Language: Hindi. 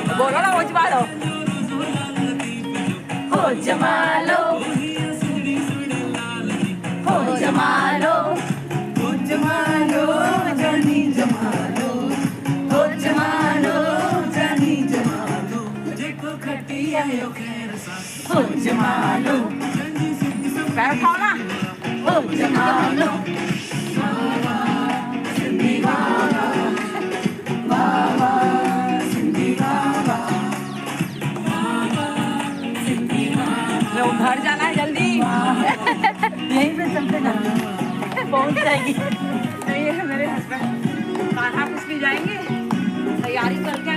बोलो ना, वो जमा लो, हो जमा लो, हो जमा लो, हो जमा लो, जानी जमा लो, हो जमा लो, जानी जमा लो, देखो खटिया यो खैर सा, हो जमा लो, पैर उठाओ ना, हो जमा लो, बाबा सिंधी बाबा, बाबा सिंधी बाबा, बाबा सिंधी बाबा। लो घर जाना है जल्दी, यहीं पे चलते जाना, पहुंच जाएगी। ये है मेरे हस्बैंड, कान्हा कुछ भी जाएंगे, तैयारी करके